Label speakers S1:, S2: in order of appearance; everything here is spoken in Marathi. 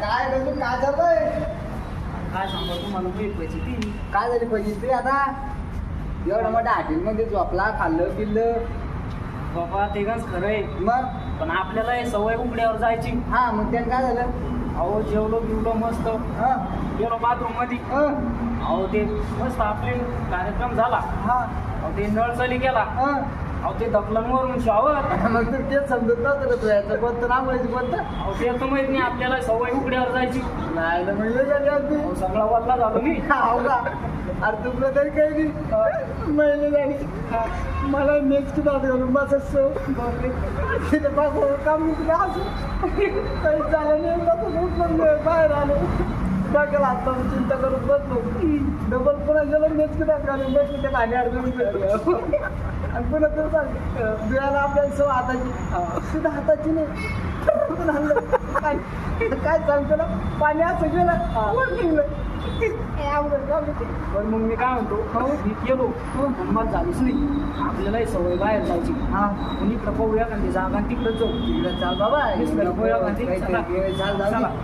S1: काय गजू काय चाललंय?
S2: काय सांगा तुम्हाला पैसे ती
S1: काय झाली पाहिजे आता एवढा मोठ्या हॉटेलमध्ये झोपला खाल्लं पिल्लं
S2: बाबा ते गंज खरं आहे.
S1: मग
S2: पण आपल्याला हे सवय उघड्यावर जायची.
S1: हा मग त्यानं काय झालं?
S2: अहो जेवलो बिवलो मस्त
S1: हा
S2: गेलो बाथरूम मध्ये.
S1: हा
S2: अहो ते मस्त आपले कार्यक्रम झाला.
S1: हा
S2: अहो ते नळ चाली गेला.
S1: हा
S2: अहो ते धकलंवरून शॉवर.
S1: मग तू तेच समजत नव्हतं का तू याचं कोणतं नाव म्हणायचं कोणतं?
S2: अहो ते तर माहित नाही आपल्याला सवय उघड्यावर जायची.
S1: नाही ना म्हणलं झाली अगदी
S2: अहो सगळा वल्ला झालो मी.
S1: हो का? अरे तुला तरी काही नाही महिने झाली मला नेक्स्ट दात घालून बसत सो तिथे बसावं काम तुला असं काही झालं नाही बसत उठलं बाहेर आलो डोक्याला हात लावून चिंता करत बसलो डबल पुन्हा गेलो नेक्स्ट दात घालून बसलो त्या पाणी अडचण आणि पुन्हा ते सांग बिळाला आपल्याला सव हाताची सुद्धा हाताची नाही काय सांगतो ना पाणी असं गेलं वर निघलं
S2: पण मग मी काय म्हणतो मी गेलो मग झालीच नाही आपल्याला सवय बाहेर जायची.
S1: हा
S2: कोणी इकडं पाहूया का ते जागा तिकडं जाऊ.
S1: तिकडे चाल बाबा
S2: पाहूया का ते.
S1: चाल
S2: चला.
S1: जाऊ